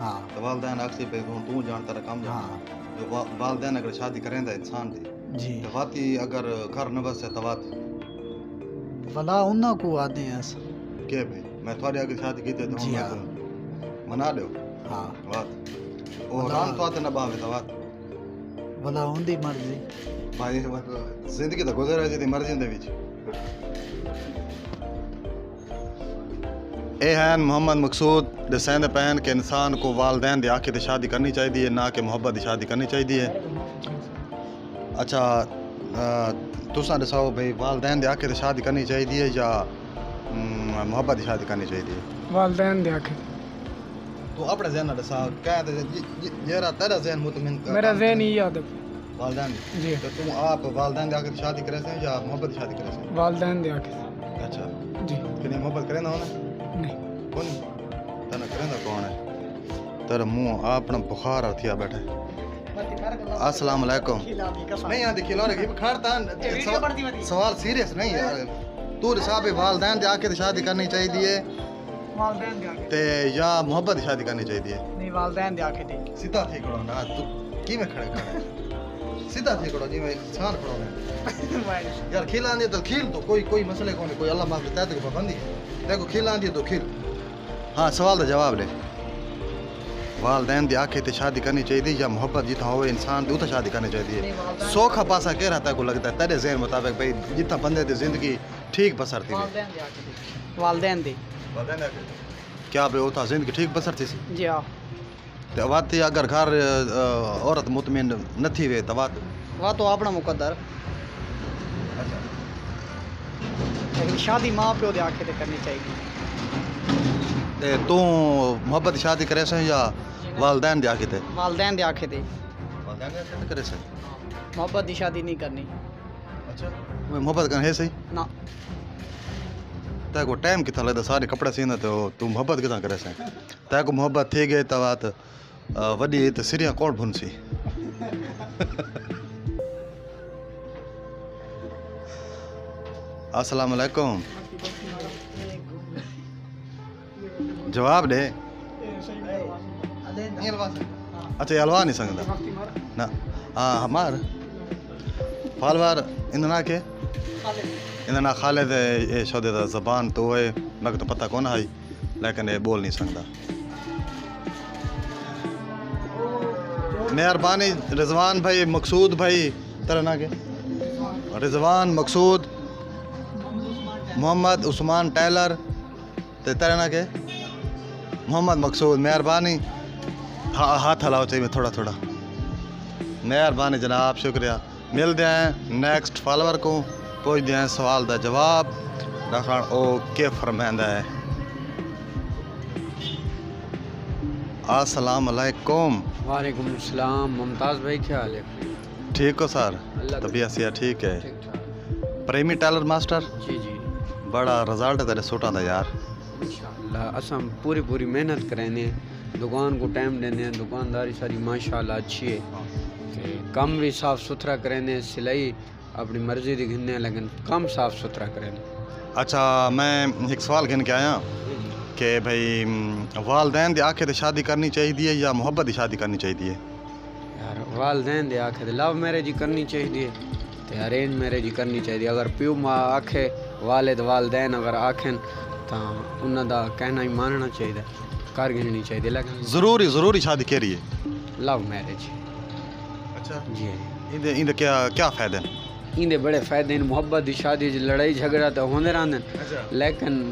ہاں تو والدین اکثر پہ تو جانتا رہا کام ہاں جانتا جو والدین اگر شادی کریں دا انسان دی جی تو واتی اگر گھر نہ بسے تو واتی بلا انہوں کو آتے ہیں اس کہ بھئی میں تھوڑی اگر شادی کی تو جی میں ہاں کو منا لیو ہاں وات اور بلا- ران تو آتے نہ باوے تو وات بلا ان دی مرضی بھائی زندگی تو گزر رہی تھی مرضی دے وچ اے ہیں محمد مقصود دسین پہن کہ انسان کو والدین دی آنکھیں تے شادی کرنی چاہیے نہ کہ محبت دی شادی کرنی چاہیے اچھا تساں دساؤ بھئی والدین دی آنکھیں تے شادی کرنی چاہیے یا محبت دی شادی کرنی چاہیے والدین دے آکھے تو اپنے ذہن دسا کہتے جیرا تیرا ذہن مطمئن میرا ذہن ہی یاد ہے والدین جی تو تم آپ والدین دی آنکھیں تے شادی کرے سے یا محبت دی شادی کرے سے والدین دے آکھے اچھا جی کہ محبت کرے نہ ہونا نہیں کون تنا کرے کون ہے تیرا منہ اپنا بخار آتیا بیٹھا السلام علیکم نہیں آتی کھلو رہے کھڑتا سوال سیریس نہیں یار تو صاحب والدین دے آکے تے شادی کرنی چاہیے والدین دے آکھے تے یا محبت دی شادی کرنی چاہیے نہیں والدین دے آکھے ٹھیک سیدھا تھی کھڑو نا تو کی میں کھڑے کھڑے سیدھا تھی کھڑو جی میں انسان کھڑو میں یار کھیل آندی تو کھیل تو کوئی مسئلے کو نہیں کوئی اللہ معاف کرتا ہے تو پابندی ہے کو کھیل آندی تو کھیل ہاں سوال دا جواب دے والدین دی آنکھیں تے شادی کرنی چاہیے یا محبت جتنا ہوئے انسان دی اتنا شادی کرنی چاہیے سوکھا پاسا کہہ رہتا ہے کو لگتا ہے تیرے ذہن مطابق بھئی جتنا بندے دی زندگی ٹھیک بسر تھی والدین دے آکھے ٹھیک والدین دے کیا بھئی اتنا زندگی ٹھیک بسر تھی سی جی ہاں تے واتی اگر گھر عورت مطمئن نہ تھی وے تو وات وہ تو اپنا مقدر لیکن شادی ماں پیو دے آکھے تے کرنی چاہیے تے تو محبت دی شادی کرے سے یا والدین دی آنکھیں تے والدین دے آکھے تے والدین دی آنکھیں تے کرے سے محبت دی شادی نہیں کرنی اچھا محبت کرنے ہے صحیح نہ تے کو ٹائم کتنا لگتا سارے کپڑے سینا تو محبت کتنا کرے سے تے کو محبت تھی گئی تو بات وڈی تے سریاں کون بھن سی السلام علیکم جواب دے اچھا یہ حلوا نہیں سکتا نہ ہاں ہمار فالوار اندنا کے اندنا خالد یہ شودے دا زبان تو ہے میں تو پتہ کون ہے لیکن یہ بول نہیں سکتا مہربانی رضوان بھائی مقصود بھائی تیرا نا کے رضوان مقصود محمد عثمان ٹیلر تے تیرا نا کے محمد مقصود مہربانی ہاتھ ہلاؤ چاہیے تھوڑا تھوڑا مہربانی جناب شکریہ مل دیں نیکسٹ فالوور کو پوچھ دیں سوال دا جواب رکھن او کے فرمائندہ ہے السلام علیکم وعلیکم السلام ممتاز بھائی کیا حال ہے ٹھیک ہو سر اللہ کا طبیعت سیا ٹھیک ہے ٹھیک ٹھاک پریمی ٹیلر ماسٹر جی جی بڑا رزلٹ ہے تیرے سوٹاں دا یار انشاءاللہ اسم پوری محنت کرنے دکان کو ٹائم دینے دکانداری ساری ماشاءاللہ اچھی ہے کہ کم بھی صاف ستھرا کرنے سلائی اپنی مرضی دی گھننے لیکن کم صاف ستھرا کرنے اچھا میں ایک سوال گھن کے آیا کہ بھئی والدین دی آنکھیں تے شادی کرنی چاہیے یا محبت دی شادی کرنی چاہیے یار والدین دے آکھے تے لو میرج ہی کرنی چاہیے تے ارینج میرج ہی کرنی چاہیے اگر پیو ماں آکھے والد والدین اگر آکھیں تو انہاں دا کہنا ہی ماننا چاہیے کر گھننی چاہیے لیکن ضروری شادی کہہ رہی ہے لو میرج اچھا جی ان کیا فائدے ہیں ایندے بڑے فائدے ہیں محبت دی شادی لڑائی جھگڑا تو ہوندے رہندے لیکن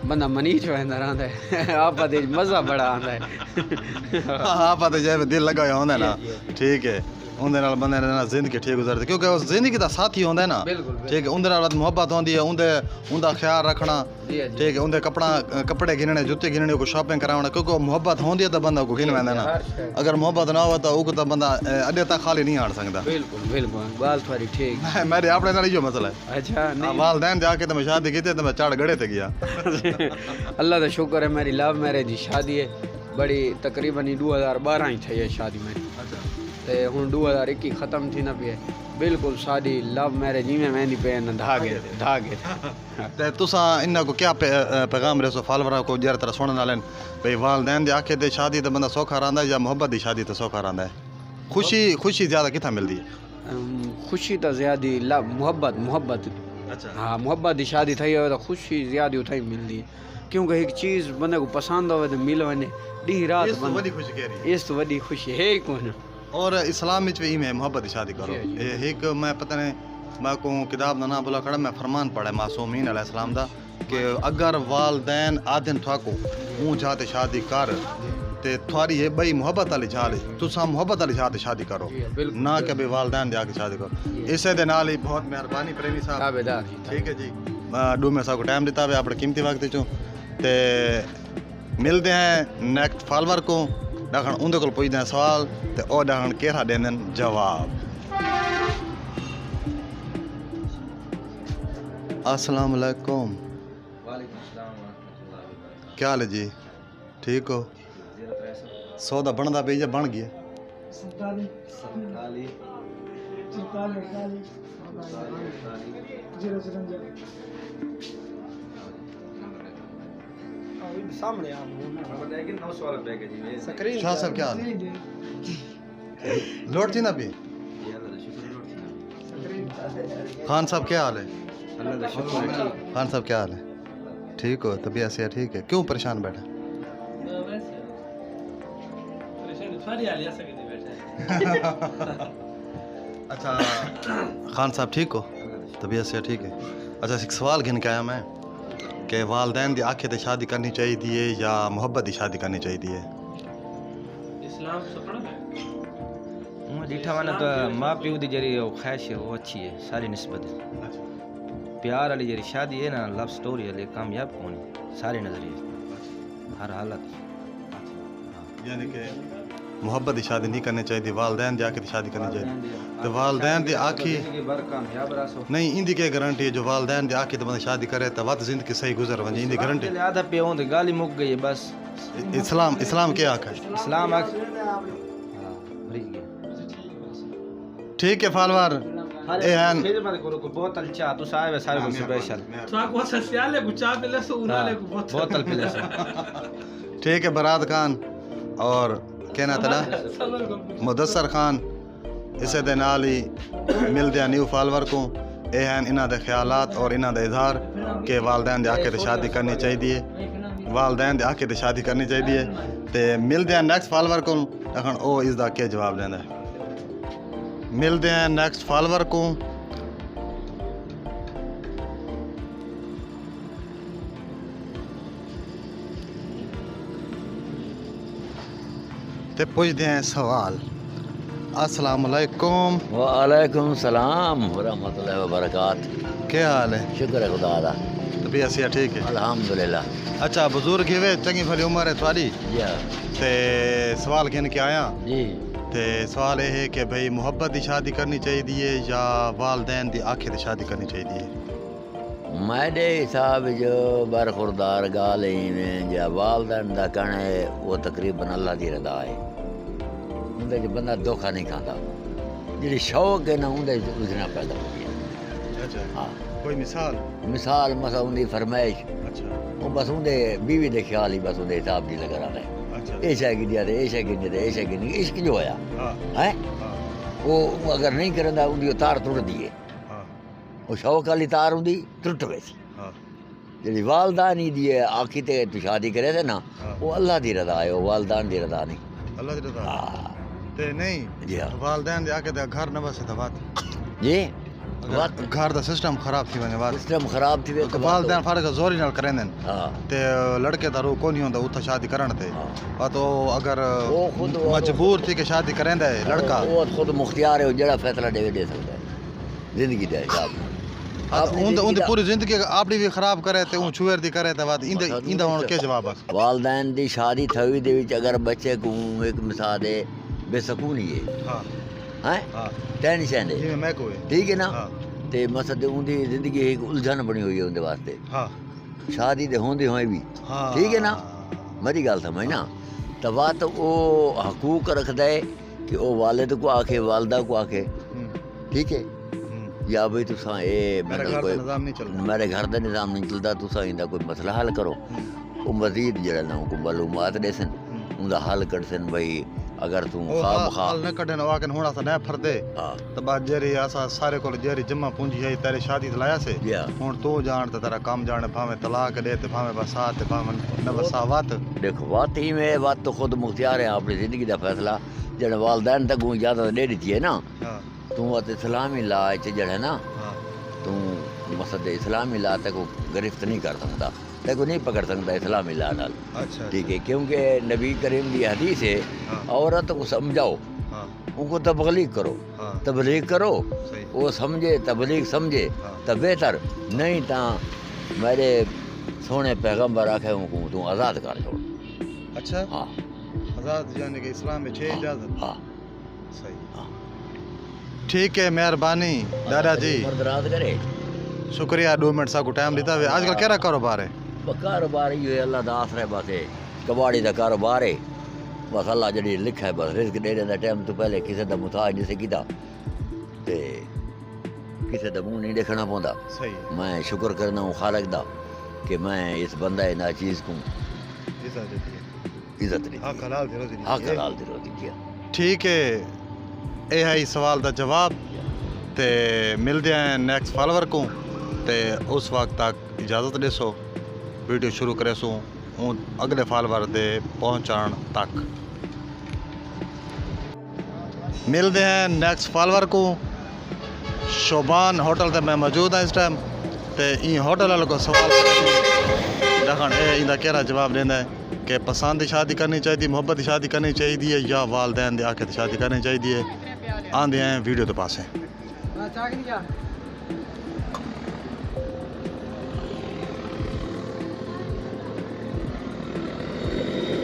بندہ منی چ ویندا رہندا ہے آپا دے مزہ بڑا آندا ہے آپ آتے جائے دل لگا ہوا ہوندے نا ٹھیک ہے اندر نال بندے نے زندگی ٹھیک گزرتی کیونکہ اس زندگی دا ساتھی ہوندا ہے نا ٹھیک ہے اندر نال محبت ہوندی ہے اوندا خیال رکھنا ٹھیک ہے اندے کپڑے گھننے جوتے گھننے کو شاپنگ کراونا کیونکہ محبت ہوندی ہے تو بندہ کو گھن ویندا نا اگر محبت نہ ہو تو او کو بندہ اڈے تک خالی نہیں آڑ سکدا بالکل گال تھوڑی ٹھیک میرے اپنے نال یہ مسئلہ ہے اچھا نہیں والدین جا کے تو میں شادی کیتے تو میں چڑھ گڑے تے گیا اللہ کا شکر ہے میری لو میرج دی شادی ہے بڑی تقریباً 2012 ہی تھی ہے شادی میں تے ہن 2021 ختم تھی نہ پئے بالکل ساری لو میرج میں ویندی پئے نہ دھاگے تے تساں انہاں کو کیا پیغام رسو فالوراں کو جہڑا طرح سنن والے بھئی والدین دے آکھے تے شادی تے بندہ سوکھا رہندا ہے یا محبت دی شادی تے سوکھا رہندا ہے؟ خوشی زیادہ کتھاں ملدی ہے؟ خوشی تو زیادہ لو محبت اچھا ہاں محبت دی شادی تھی ہوئے تو خوشی زیادہ اتھائی ملتی ہے کیونکہ ایک چیز بندے کو پسند ہوئے تو مل ونے ڈی رات اس تو بندہ بڑی خوشی کہہ رہی ہے اس تو وڈی خوشی ہے ہی کون اور اسلام وچ بھی میں محبت دی شادی کرو ایک میں پتہ نہیں میں کو کتاب دا نام بولا کھڑا میں فرمان پڑھا معصومین علیہ السلام دا کہ اگر والدین آدن تھاکو اون جاتے شادی کر تے تھواری یہ بئی محبت والی جھال تساں محبت والی جھاتے شادی کرو نہ کہ بھئی والدین دے آ کے شادی کرو اسے دے نال ہی بہت مہربانی پریمی صاحب تابعدار ٹھیک ہے جی ڈو میں سا کو ٹائم دیتا ہے اپنے قیمتی وقت چوں تے ملتے ہیں نیکسٹ فالور کو ڈاکھن اندے کول پوچھدے ہیں سوال تے او ڈاکھن کیڑا دیندن جواب۔ السلام علیکم۔ وعلیکم السلام ورحمۃ اللہ وبرکاتہ۔ کیا حال ہے جی؟ ٹھیک ہو؟ سودا بندا پئی یا بن گیا؟ سامنے شاہ صاحب کیا حال ہے؟ لوٹ تھی نا بھی؟ خان صاحب کیا حال ہے؟ خان صاحب کیا حال ہے؟ ٹھیک ہو؟ طبیعت سے ٹھیک ہے؟ کیوں پریشان بیٹھے؟ اچھا خان صاحب ٹھیک ہو؟ طبیعت سے ٹھیک ہے؟ اچھا ایک سوال گھن کے آیا میں کہ والدین دی آنکھیں تے شادی کرنی چاہیے یا محبت دی شادی کرنی چاہیے؟ ڈیٹھا وانا تو ماں پیو دی جری خواہش ہے وہ اچھی ہے ساری نسبت ہے پیار والی جری شادی ہے نا لو سٹوری ہے کامیاب کون ہے سارے نظریے ہر حالت یعنی کہ محبت دی شادی نہیں کرنی چاہیے والدین دی آنکھیں تے شادی کرنی چاہیے تو والدین دی آنکھیں نہیں ان دی کیا گارنٹی ہے جو والدین دی آنکھیں تے بندہ شادی کرے تو وقت زندگی صحیح گزر ونجے ان دی گارنٹی آدھا پہ ہوں تو گالی مک گئی ہے بس اسلام کیا آکھا ہے؟ اسلام ٹھیک ہے فالوار اے ہیں بوتل چاہ تو سارے سارے کو سپیشل بوتل پلے سے ٹھیک ہے برات خان اور کہنا تلا مدثر خان اسے دے نال ہی مل دیا نیو فالور کو اے ہیں انہاں دے خیالات اور انہاں دے اظہار کہ والدین دے آکے تے شادی کرنی چاہیے والدین دے آکے تے شادی کرنی چاہیے تے مل دیا نیکسٹ فالور کو اکھن او اس دا کیا جواب دیندا ہے ملتے ہیں نیکسٹ فالور کو تے پوچھتے ہیں سوال۔ السلام علیکم۔ وعلیکم السلام ورحمۃ اللہ وبرکاتہ۔ کیا حال ہے؟ شکر ہے خدا دا۔ طبیعت سے ٹھیک ہے؟ الحمدللہ۔ اچھا بزرگ ہوئے چنگی بھلی عمر ہے تھوڑی جی تے سوال گھن کے آیا جی تے سوال یہ ہے کہ بھئی محبت دی شادی کرنی چاہیے یا والدین دی آنکھیں دی شادی کرنی چاہیے؟ میرے حساب جو برخوردار گال میں جا والدین دا کہنا ہے وہ تقریباً اللہ دی رضا ہے اندر جو بندہ دھوکھا نہیں کھاتا جی شوق ہے نا اندر الجھنا پیدا ہو گیا۔ اچھا ہاں کوئی مثال؟ مثال مسا ان کی فرمائش اچھا وہ بس اندر بیوی دے خیال ہی بس اندر حساب دی لگا رہا ہے اچھا یہ شے کی دیا دے یہ شے کی دیا دے یہ شے کی نہیں عشق جو ہویا ہاں ہے ہاں وہ اگر نہیں کرندا ان کی تار ٹوٹ دیے ہاں وہ شوق والی تار ہوں ٹوٹ ویسی ہاں جی والدان ہی دیے آخی تے تو شادی کرے تھے نا ہاں۔ وہ اللہ دی رضا ہے وہ والدان دی رضا نہیں۔ اللہ دی رضا ہاں تے نہیں جی ہاں والدین دے آکے تے گھر نہ بسے تے بات جی گھر دا سسٹم خراب تھی ونے بات سسٹم خراب تھی وے والدین فرق زوری نال کرندن ہاں تے لڑکے دا رو کونی ہوندا اوتھے شادی کرن تے ہاں۔ تو اگر وہ خود مجبور تھی کہ شادی کریندا ہے لڑکا وہ خود مختار ہے وہ جڑا فیصلہ دے سکتا ہے زندگی دے حساب اون دی پوری زندگی اپنی بھی خراب کرے تے اون چھویر دی کرے تے بعد ایندا ہن کیا جواب ہے؟ والدین دی شادی تھوی دے وچ اگر بچے کو ایک مثال ہے بے سکونی ہے ہاں ہیں ہاں ٹینشن ہے جی میں کوئی ٹھیک ہے نا ہاں تے مسد ان دی زندگی ایک الجھن بنی ہوئی ہے ان دے واسطے ہاں شادی دے ہوندے ہوئے بھی ہاں ٹھیک ہے نا میری گل سمجھ نا تو بات وہ حقوق رکھدا ہے کہ وہ والد کو آکھے والدہ کو آکھے ٹھیک ہے یا بھئی تساں اے میرے گھر کا نظام نہیں چلتا میرے گھر دا نظام نہیں چلتا تساں ایندا کوئی مسئلہ حل کرو وہ مزید جڑا نا کو معلومات دے سن اوندا حل کر سن بھئی اگر تو خواہ مخواہ حال نہ کڈن واکن ہونا سا نہ پھردے ہاں تو بعد جری اسا سارے کول جری جمع پونجی ہے تیرے شادی تلایا سے یا ہن تو جان تے تیرا کام جان بھاویں طلاق دے تے بھاویں بسات تے بھاویں نہ بساوات دیکھو واقعی میں بات تو خود مختار ہے اپنی زندگی دا فیصلہ جڑا والدین تک اجازت دے دیتی ہے نا ہاں تو وہ اسلامی لا جڑا ہے نا ہاں تو مسد اسلامی لا تے کو گرفت نہیں کر سکتا تے کو نہیں پکڑ سکتا اسلامی لا نال اچھا ٹھیک ہے کیونکہ نبی کریم کی حدیث ہے ہاں عورت کو سمجھاؤ ہاں ان کو تبلیغ کرو ہاں تبلیغ کرو صحیح وہ سمجھے تبلیغ سمجھے ہاں تو بہتر نہیں تا میرے سونے پیغمبر آکھے ان کو تو آزاد کر چھوڑ اچھا ہاں آزاد یعنی کہ اسلام میں چھ اجازت ہاں صحیح ہاں ٹھیک ہے مہربانی دادا جی مردرات کرے شکریہ 2 منٹ سا کو ٹائم دیتا ہے آج کل کیڑا کاروبار ہے کاروبار یہ اللہ دا آسرا ہے بس کباڑی دا کاروبار ہے بس اللہ جڑی لکھا ہے بس رزق دے دا ٹائم تو پہلے کسی دا محتاج نہیں سے کیتا تے کسی دا منہ نہیں دیکھنا پوندا صحیح میں شکر کرنا ہوں خالق دا کہ میں اس بندہ نا چیز کو عزت دیتی ہے عزت نہیں حق حلال دی روزی حق دیتی ہے حلال دی روزی کیا ٹھیک ہے اے ہے سوال دا جواب تے ملدے ہیں نیکسٹ فالوور کو تے اس وقت تک اجازت دے سو ویڈیو شروع کرے سو ہوں اگلے فالوور دے پہنچان تک ملدے ہیں نیکسٹ فالوور کو شوبان ہوٹل تے میں موجود ہوں اس ٹائم تے این ہوٹل والے کو سوال رکھن اے ایندا کیڑا جواب دیندا ہے کہ پسند دی شادی کرنی چاہیے محبت دی شادی کرنی چاہیے یا والدین دے آکے شادی کرنی چاہیے آندے ہیں ویڈیو دے پاسے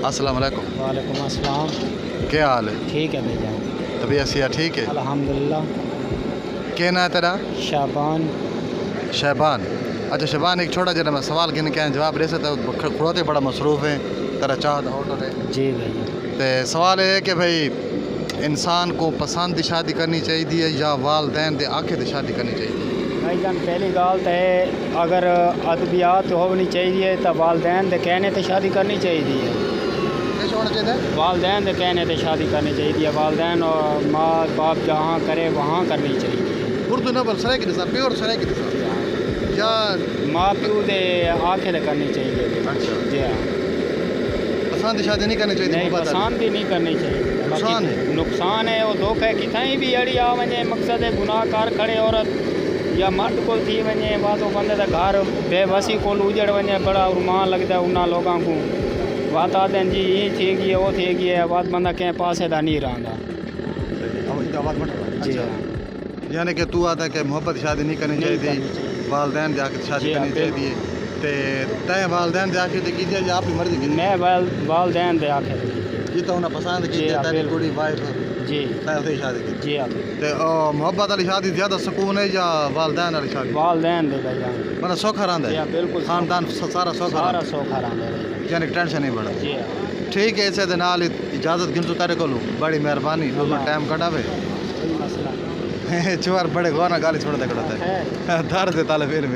السلام علیکم وعلیکم السلام کیا حال ہے ٹھیک ہے بھائی جان طبیعت صحت ٹھیک ہے الحمدللہ کیا نام ہے تیرا شعبان شہبان اچھا شہبان ایک چھوٹا جا میں سوال کے کہیں جواب دے سکتا کھڑوتے بڑا مصروف ہے تیرا چاہت ہوٹل ہے جی بھائی تے سوال یہ ہے کہ بھائی انسان کو پسند دی شادی کرنی چاہیے یا والدین دے آکھے تے شادی کرنی چاہیے بھائی جان پہلی گال تو ہے اگر ادبیات ہونی چاہیے تو والدین دے کہنے تے شادی کرنی چاہیے ہونا چاہیے والدین دے کہنے تے شادی کرنی چاہیے والدین اور ماں باپ جہاں کرے وہاں کرنی چاہیے اردو نہ بول سرائے کی نصاب پیور سرائے کی نصاب یا ماں پیو دے آنکھیں تے کرنی چاہیے اچھا جی ہاں پسند دی شادی نہیں کرنی چاہیے نہیں محبت والی؟ پسند بھی نہیں کرنی چاہیے نقصان ہے؟ نقصان ہے وہ دھوکہ کتھائیں بھی اڑی آ ونے مقصد ہے گناہ کار کھڑے عورت یا مرد کو تھی ونے بعد وہ بندے دا گھر بے بسی کو اجڑ ونے بڑا ارمان لگتا ہے انہاں لوگاں کو بات آتے ہیں جی یہ تھی گئی ہے وہ تھی گئی ہے بات بندہ کہیں پاسے دا نہیں رہندا جی ہاں یعنی کہ تو آتا ہے کہ محبت شادی نہیں کرنی چاہیے والدین دے آکے شادی جی ہاں، کرنی چاہیے تے تے والدین دے آکے تے کیجیے یا اپنی مرضی کی میں والدین دے آخر یہ تو انہیں پسند کی جی ہاں، تیری بالکل۔ کڑی وائف جی تے شادی کی جی ہاں تے محبت والی شادی زیادہ سکون ہے یا والدین والی شادی والدین دے بھائی جان مطلب سوکھا رہندا جی ہاں ہے بالکل خاندان سارا سوکھا سارا رہندا سوکھا رہندا ہے یعنی ٹینشن نہیں بڑا جی ہاں ٹھیک ہے اسے دے نال اجازت گنسو تیرے کولو بڑی مہربانی تو ٹائم کڈاوے کوئی مسئلہ نہیں چوار بڑے غور نہ گالی چھوڑ دے کڑتا ہے ہے دار سے طالب علم